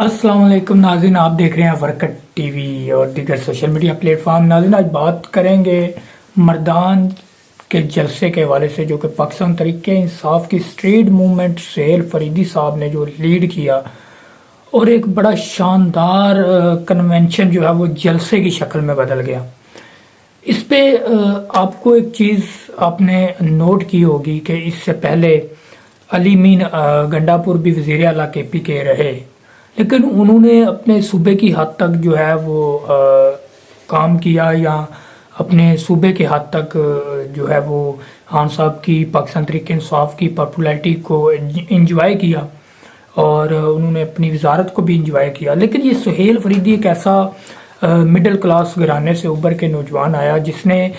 अस्सलाम वालेकुम नाज़रीन, आप देख रहे हैं वर्कट टीवी और दीगर सोशल मीडिया प्लेटफॉर्म। नाज़रीन, आज बात करेंगे मर्दान के जलसे के हवाले से, जो कि पाकिस्तान तहरीक इंसाफ की स्ट्रीट मूवमेंट सुहेल फरीदी साहब ने जो लीड किया और एक बड़ा शानदार कन्वेंशन जो है वो जलसे की शक्ल में बदल गया। इस पे आपको एक चीज़ आपने नोट की होगी कि इससे पहले अली मीन गंडापुर भी वज़ीर आला के पी के रहे, लेकिन उन्होंने अपने सूबे की हद तक जो है वो काम किया, या अपने सूबे के हद तक जो है वो खान साहब की पाकिस्तान तहरीक इंसाफ की पॉपुलैरिटी को इंजॉय किया और उन्होंने अपनी वजारत को भी इंजॉय किया। लेकिन ये सुहेल फरीदी एक ऐसा मिडिल क्लास घराने से उभर के नौजवान आया जिसने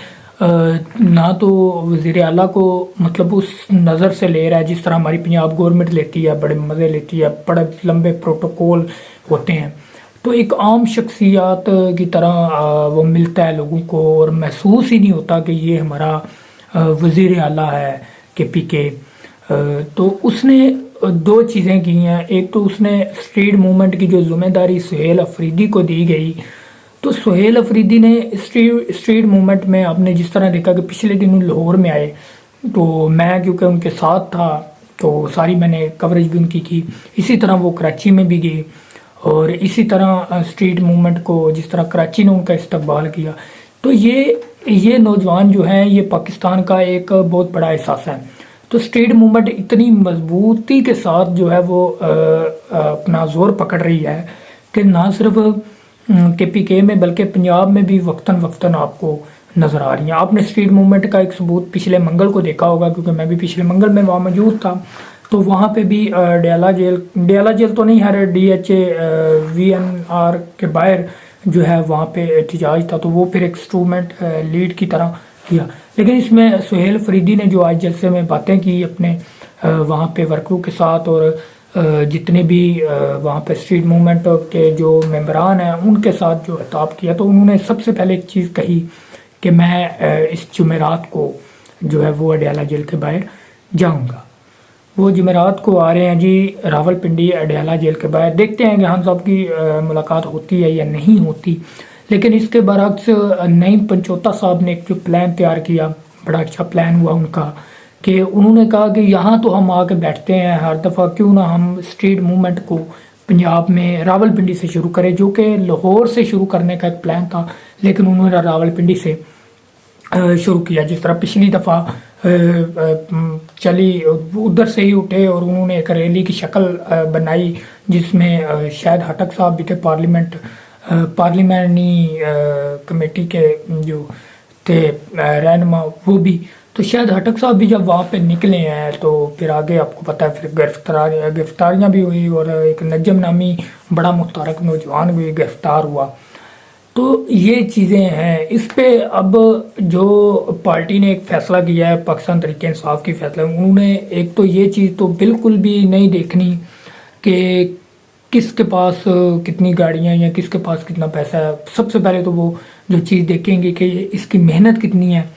ना तो वज़ीर आला को मतलब उस नज़र से ले रहा है जिस तरह हमारी पंजाब गवर्नमेंट लेती है, बड़े मज़े लेती है, बड़े लंबे प्रोटोकॉल होते हैं, तो एक आम शख्सियात की तरह वो मिलता है लोगों को और महसूस ही नहीं होता कि ये हमारा वज़ीर आला है के पी के। तो उसने दो चीज़ें की हैं। एक तो उसने स्ट्रीट मूवमेंट की जो जिम्मेदारी सुहेल अफरीदी को दी गई, तो सुहेल अफरीदी ने स्ट्रीट मूवमेंट में आपने जिस तरह देखा कि पिछले दिन लाहौर में आए, तो मैं क्योंकि उनके साथ था तो सारी मैंने कवरेज भी उनकी की। इसी तरह वो कराची में भी गए और इसी तरह स्ट्रीट मूवमेंट को जिस तरह कराची ने उनका इस्तकबाल किया। तो ये नौजवान जो हैं ये पाकिस्तान का एक बहुत बड़ा एहसास है। तो स्ट्रीट मूवमेंट इतनी मजबूती के साथ जो है वो अपना जोर पकड़ रही है कि ना सिर्फ के पी के में बल्कि पंजाब में भी वक्तन वक्तन आपको नज़र आ रही हैं। आपने स्ट्रीट मूवमेंट का एक सबूत पिछले मंगल को देखा होगा, क्योंकि मैं भी पिछले मंगल में वहाँ मौजूद था। तो वहाँ पे भी डयाला जेल तो नहीं, हर DHA-VNR के बाहर जो है वहाँ पे एहतजाज था, तो वो फिर एक इंस्ट्रूमेंट लीड की तरह किया। लेकिन इसमें सुहेल फरीदी ने जो आज जलसे में बातें की अपने वहाँ पे वर्करों के साथ और जितने भी वहाँ पे स्ट्रीट मूवमेंट के जो मेंबरान हैं उनके साथ जो खिताब किया, तो उन्होंने सबसे पहले एक चीज़ कही कि मैं इस जुमेरात को जो है वो अडयाला जेल के बाहर जाऊँगा। वो जुमेरात को आ रहे हैं जी रावलपिंडी अडयाला जेल के बाहर। देखते हैं कि खान साहब की मुलाकात होती है या नहीं होती। लेकिन इसके बरक्स नईम पंचोता साहब ने एक जो प्लान तैयार किया, बड़ा अच्छा प्लान हुआ उनका, कि उन्होंने कहा कि यहाँ तो हम आके बैठते हैं हर दफ़ा, क्यों ना हम स्ट्रीट मूवमेंट को पंजाब में रावलपिंडी से शुरू करें, जो कि लाहौर से शुरू करने का एक प्लान था, लेकिन उन्होंने रावलपिंडी से शुरू किया। जिस तरह पिछली दफ़ा चली उधर से ही उठे और उन्होंने एक रैली की शक्ल बनाई जिसमें शायद हटक साहब भी थे, पार्लियामानी कमेटी के जो थे रहनुमा, वो भी। तो शायद हटक साहब भी जब वहाँ पे निकले हैं तो फिर आगे आपको पता है फिर गिरफ्तारियाँ भी हुई और एक नजम नामी बड़ा मुतहरक नौजवान भी गिरफ्तार हुआ। तो ये चीज़ें हैं। इस पे अब जो पार्टी ने एक फ़ैसला किया है, पाकिस्तान तहरीक इंसाफ की फ़ैसला, उन्होंने एक तो ये चीज़ तो बिल्कुल भी नहीं देखनी कि किसके पास कितनी गाड़ियाँ या किसके पास कितना पैसा है। सबसे पहले तो वो जो चीज़ देखेंगे कि इसकी मेहनत कितनी है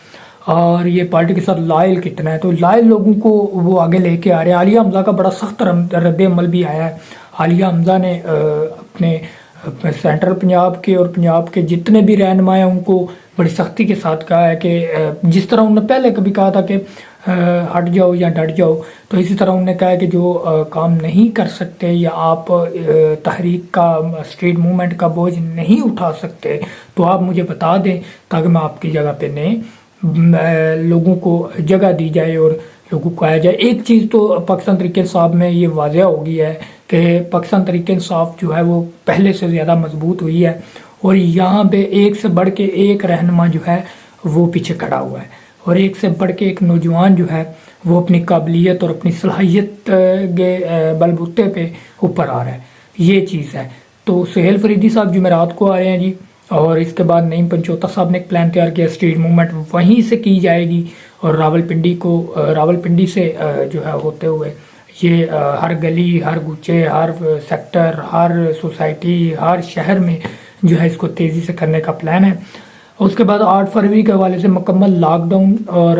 और ये पार्टी के साथ लायल कितना है। तो लायल लोगों को वो आगे लेके आ रहे हैं। आलिया हमज़ा का बड़ा सख्त रद्द अमल भी आया है। आलिया हमज़ा ने अपने सेंट्रल पंजाब के और पंजाब के जितने भी रहनुमा हैं उनको बड़ी सख्ती के साथ कहा है कि जिस तरह उन्होंने पहले कभी कहा था कि हट जाओ या डट जाओ, तो इसी तरह उन्होंने कहा है कि जो काम नहीं कर सकते या आप तहरीक का स्ट्रीट मूवमेंट का बोझ नहीं उठा सकते तो आप मुझे बता दें ताकि मैं आपकी जगह पे नए लोगों को जगह दी जाए और लोगों को आया जाए। एक चीज़ तो पाकिस्तान तहरीक इंसाफ में ये वाज़ह हो गई है कि पाकिस्तान तहरीक इंसाफ जो है वो पहले से ज़्यादा मजबूत हुई है और यहाँ पे एक से बढ़ के एक रहनुमा जो है वो पीछे खड़ा हुआ है और एक से बढ़ के एक नौजवान जो है वो अपनी काबिलियत और अपनी सलाहियत के बलबूते पे ऊपर आ रहा है। ये चीज़ है। तो सुहेल फरीदी साहब जुमेरात को आ रहे हैं जी, और इसके बाद नईम पंचोता साहब ने एक प्लान तैयार किया, स्ट्रीट मूवमेंट वहीं से की जाएगी और रावलपिंडी से जो है होते हुए ये हर गली, हर गुच्छे, हर सेक्टर, हर सोसाइटी, हर शहर में जो है इसको तेज़ी से करने का प्लान है। उसके बाद 8 फरवरी के हवाले से मुकम्मल लॉकडाउन और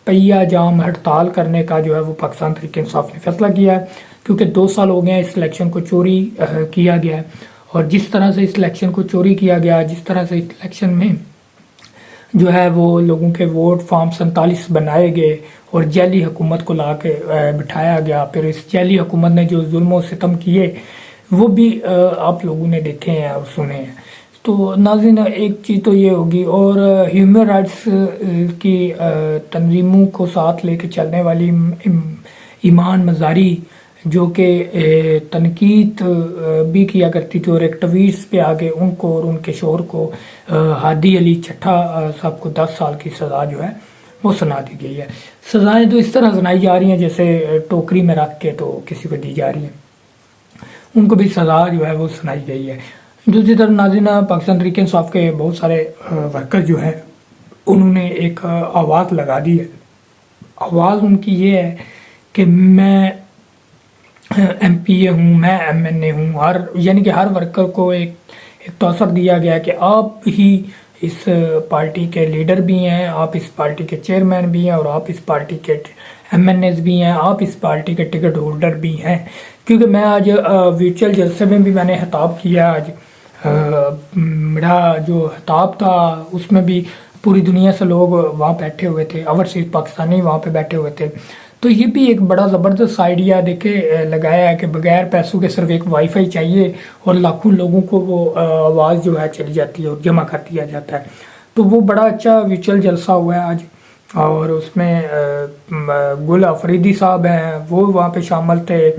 पहिया जाम हड़ताल करने का जो है वो पाकिस्तान तहरीक इंसाफ ने फैसला किया है کیونکہ 2 سال ہو گئے ہیں اس الیکشن کو چوری کیا گیا ہے، اور جس طرح سے اس الیکشن کو چوری کیا گیا، جس طرح سے اس الیکشن میں جو ہے وہ لوگوں کے ووٹ فارم 47 بنائے گئے اور جعلی حکومت کو لا کے بٹھایا گیا، پھر اس جعلی حکومت نے جو ظلم و ستم کیے وہ بھی آپ لوگوں نے دیکھے ہیں اور سنے ہیں۔ تو ناظرین، ایک چیز تو یہ ہوگی، اور ہیومن رائٹس کی تنظیموں کو ساتھ لے کے چلنے والی ایمان مزاری جو کہ تنقید بھی کیا کرتی تھی، اور ایکٹیویسٹ پہ آگے ان کو اور ان کے شوہر کو ہادی علی چٹھا صاحب کو 10 سال کی سزا جو ہے وہ سنا دی گئی ہے۔ سزائیں تو اس طرح سنائی جا رہی ہیں جیسے ٹوکری میں رکھ کے تو کسی کو دی جا رہی ہیں، ان کو بھی سزا جو ہے وہ سنائی گئی ہے۔ دوسری طرف ناظرین، پاکستان تحریک انصاف کے بہت سارے ورکر جو ہیں انہوں نے ایک آواز لگا دی ہے۔ آواز ان کی یہ ہے کہ میں ایم پی اے ہوں، میں ایم این اے ہوں، یعنی کہ ہر ورکر کو ایک توثر دیا گیا کہ آپ ہی اس پارٹی کے لیڈر بھی ہیں، آپ اس پارٹی کے چیئرمین بھی ہیں، اور آپ اس پارٹی کے ایم این ایز بھی ہیں، آپ اس پارٹی کے ٹکٹ ہولڈر بھی ہیں۔ کیونکہ میں آج ورچوئل جلسے میں بھی میں نے خطاب کیا، آج میرا جو خطاب تھا اس میں بھی پوری دنیا سے لوگ وہاں بیٹھے ہوئے تھے، اوورسیز پاکستانی وہاں پہ بیٹھے ہوئے تھے۔ تو یہ بھی ایک بڑا زبردست آئیڈیا دیکھے لگایا ہے کہ بغیر پیسوں کے صرف ایک وائی فائی چاہیے اور لاکھوں لوگوں کو وہ آواز جو ہے چلی جاتی ہے اور جمع کر دیا جاتا ہے۔ تو وہ بڑا اچھا ورچوئل جلسہ ہوا ہے آج، اور اس میں گل آفریدی صاحب ہیں وہ وہاں پہ شامل تھے،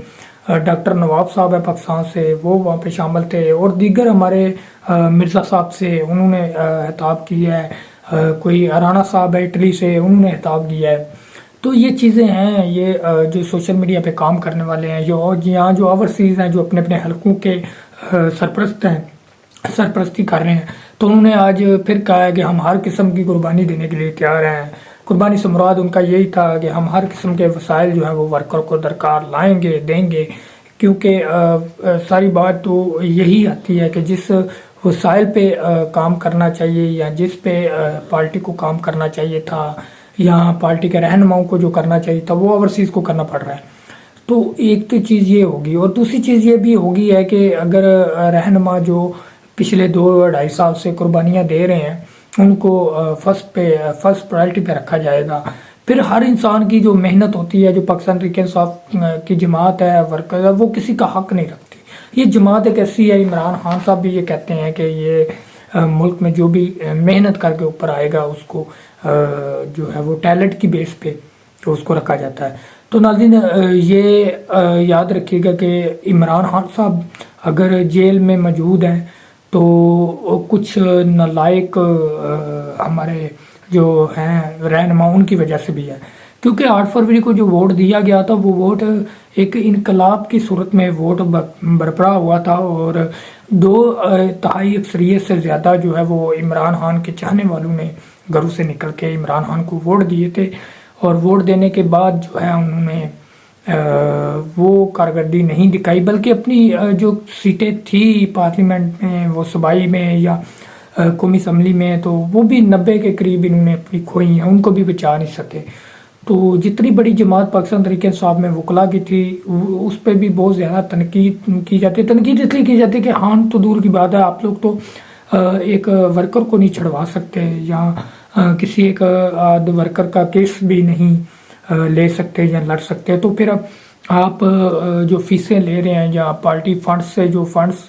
ڈاکٹر نواب صاحب ہیں پاکستان سے وہ وہاں پہ شامل تھے، اور دیگر ہمارے مرزا صاحب سے انہوں نے خطاب کیا ہے، کوئی ارانا صاحب ہے اٹلی سے انہوں نے خطاب کیا ہے۔ تو یہ چیزیں ہیں، یہ جو سوشل میڈیا پہ کام کرنے والے ہیں، یہاں جو اوورسیز ہیں جو اپنے اپنے حلقوں کے سرپرست ہیں، سرپرستی کر رہے ہیں، تو انہوں نے آج پھر کہا ہے کہ ہم ہر قسم کی قربانی دینے کے لیے تیار ہیں۔ قربانی سے مراد ان کا یہی تھا کہ ہم ہر قسم کے وسائل جو ہیں وہ ورکر کو درکار لائیں گے، دیں گے، کیونکہ ساری بات تو یہی آتی ہے کہ جس وسائل پہ کام کرنا چاہیے یا جس پہ پارٹی کو کام کرنا چاہیے تھا یا پارٹی کے رہنماؤں کو جو کرنا چاہیے تھا وہ اوورسیز کو کرنا پڑ رہا ہے۔ تو ایک تو چیز یہ ہوگی، اور دوسری چیز یہ بھی ہوگی ہے کہ اگر رہنما جو پچھلے 2-2.5 سال سے قربانیاں دے رہے ہیں ان کو فرسٹ پرائرٹی پہ رکھا جائے گا، پھر ہر انسان کی جو محنت ہوتی ہے، جو پاکستان تحریک انصاف کی جماعت ہے، ورکر ہے، وہ کسی کا حق نہیں رکھتی۔ یہ جماعت ایک ایسی ہے، عمران خان صاحب بھی یہ کہتے ہیں کہ یہ ملک میں جو بھی محنت کر کے اوپر آئے گا اس کو جو ہے وہ ٹیلنٹ کی بیس پہ اس کو رکھا جاتا ہے۔ تو ناظرین، یہ یاد رکھیے گا کہ عمران خان صاحب اگر جیل میں موجود ہیں تو کچھ نالائق ہمارے جو ہیں رہنما ان کی وجہ سے بھی ہے، کیونکہ 8 فروری کو جو ووٹ دیا گیا تھا وہ ووٹ ایک انقلاب کی صورت میں ووٹ برپا ہوا تھا، اور 2/3 اکثریت سے زیادہ جو ہے وہ عمران خان کے چاہنے والوں نے گھروں سے نکل کے عمران خان کو ووٹ دیے تھے، اور ووٹ دینے کے بعد جو ہے انہوں نے وہ کارکردگی نہیں دکھائی، بلکہ اپنی جو سیٹیں تھی پارلیمنٹ میں، وہ صوبائی میں یا قومی اسمبلی میں، تو وہ بھی 90 کے قریب انہوں نے اپنی کھوئی ہیں، ان کو بھی بچا نہیں سکے۔ تو جتنی بڑی جماعت پاکستان تحریک انصاف میں وکلا کی تھی اس پہ بھی بہت زیادہ تنقید کی جاتی ہے۔ تنقید اس لیے کی جاتی ہے کہ ہاں تو دور کی بات ہے، آپ لوگ تو ایک ورکر کو نہیں چھڑوا سکتے، یا کسی ایک ورکر کا کیس بھی نہیں لے سکتے یا لڑ سکتے، تو پھر آپ جو فیسیں لے رہے ہیں یا پارٹی فنڈز سے جو فنڈز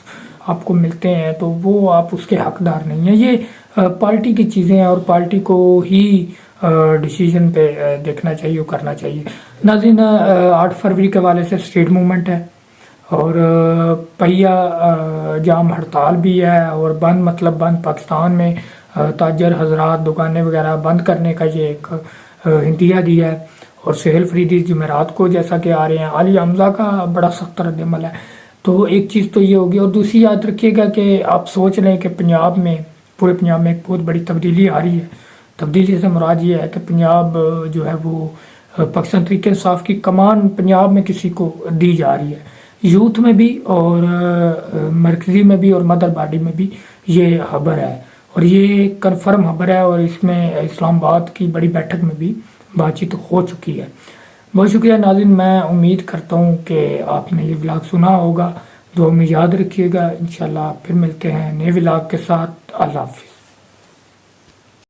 آپ کو ملتے ہیں تو وہ آپ اس کے حقدار نہیں ہیں۔ یہ پارٹی کی چیزیں ہیں اور پارٹی کو ہی ڈیسیجن پہ دیکھنا چاہیے اور کرنا چاہیے۔ ناظرین، 8 فروری کے حوالے سے اسٹریٹ موومنٹ ہے، اور پہیا جام ہڑتال بھی ہے، اور بند مطلب بند پاکستان میں تاجر حضرات دکانیں وغیرہ بند کرنے کا یہ ایک ہندیہ دیا ہے، اور سہیل فریدی جمعرات کو جیسا کہ آ رہے ہیں، علی حمزہ کا بڑا سخت رد عمل ہے۔ تو ایک چیز تو یہ ہوگی، اور دوسری یاد رکھیے گا کہ آپ سوچ لیں کہ پنجاب میں، پورے پنجاب میں ایک بہت بڑی تبدیلی آ رہی ہے۔ تبدیلی سے مراد یہ ہے کہ پنجاب جو ہے وہ پاکستان تحریک انصاف کی کمان پنجاب میں کسی کو دی جا رہی ہے، یوتھ میں بھی اور مرکزی میں بھی اور مدر باڈی میں بھی یہ خبر ہے، اور یہ کنفرم خبر ہے، اور اس میں اسلام آباد کی بڑی بیٹھک میں بھی بات چیت ہو چکی ہے۔ بہت شکریہ ناظرین، میں امید کرتا ہوں کہ آپ نے یہ ولاگ سنا ہوگا، دعا میں یاد رکھیے گا، انشاءاللہ پھر ملتے ہیں نئے ولاگ کے ساتھ۔ اللہ حافظ۔